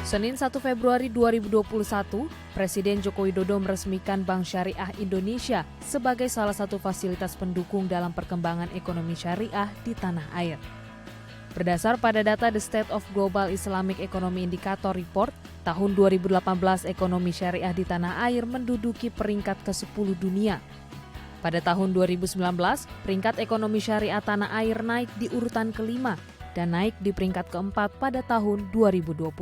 Senin 1 Februari 2021, Presiden Joko Widodo meresmikan Bank Syariah Indonesia sebagai salah satu fasilitas pendukung dalam perkembangan ekonomi syariah di tanah air. Berdasar pada data The State of Global Islamic Economy Indicator Report, tahun 2018 ekonomi syariah di tanah air menduduki peringkat ke-10 dunia. Pada tahun 2019, peringkat ekonomi syariah tanah air naik di urutan kelima dan naik di peringkat keempat pada tahun 2020.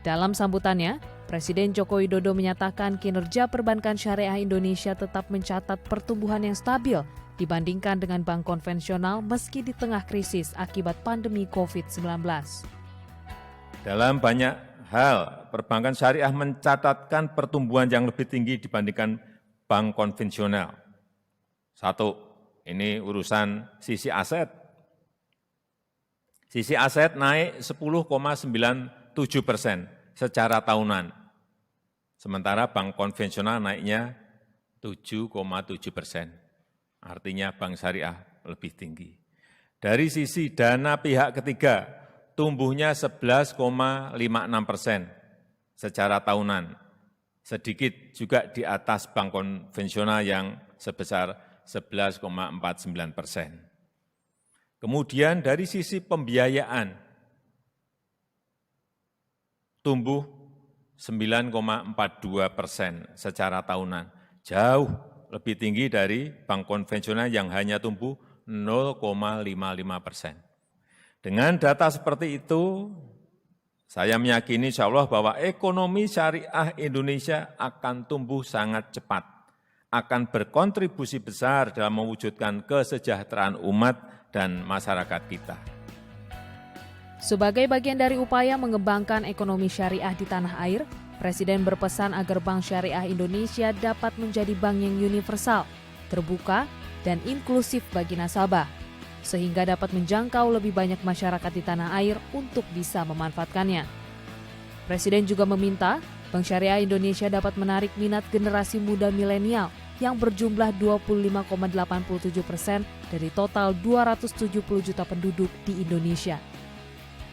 Dalam sambutannya, Presiden Joko Widodo menyatakan kinerja perbankan syariah Indonesia tetap mencatat pertumbuhan yang stabil dibandingkan dengan bank konvensional meski di tengah krisis akibat pandemi COVID-19. Dalam banyak hal, perbankan syariah mencatatkan pertumbuhan yang lebih tinggi dibandingkan bank konvensional. Satu, ini urusan sisi aset. Sisi aset naik 10,97% secara tahunan. Sementara bank konvensional naiknya 7,7%. Artinya bank syariah lebih tinggi. Dari sisi dana pihak ketiga, tumbuhnya 11,56% secara tahunan. Sedikit juga di atas bank konvensional yang sebesar 11,49%. Kemudian dari sisi pembiayaan, tumbuh 9,42% secara tahunan, jauh lebih tinggi dari bank konvensional yang hanya tumbuh 0,55%. Dengan data seperti itu, saya meyakini insya Allah bahwa ekonomi syariah Indonesia akan tumbuh sangat cepat, akan berkontribusi besar dalam mewujudkan kesejahteraan umat dan masyarakat kita. Sebagai bagian dari upaya mengembangkan ekonomi syariah di tanah air, Presiden berpesan agar Bank Syariah Indonesia dapat menjadi bank yang universal, terbuka, dan inklusif bagi nasabah, sehingga dapat menjangkau lebih banyak masyarakat di tanah air untuk bisa memanfaatkannya. Presiden juga meminta Bank Syariah Indonesia dapat menarik minat generasi muda milenial yang berjumlah 25,87% dari total 270 juta penduduk di Indonesia.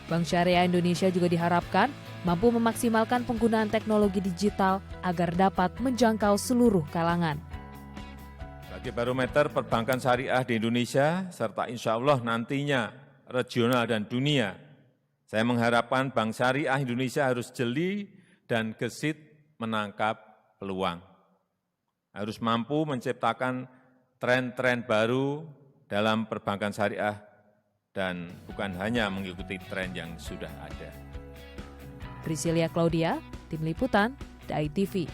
Bank Syariah Indonesia juga diharapkan mampu memaksimalkan penggunaan teknologi digital agar dapat menjangkau seluruh kalangan. Bagi barometer perbankan syariah di Indonesia, serta insya Allah nantinya regional dan dunia, saya mengharapkan Bank Syariah Indonesia harus jeli dan gesit menangkap peluang. Harus mampu menciptakan tren-tren baru dalam perbankan syariah dan bukan hanya mengikuti tren yang sudah ada. Priscilia Claudia, Tim Liputan, DAI TV.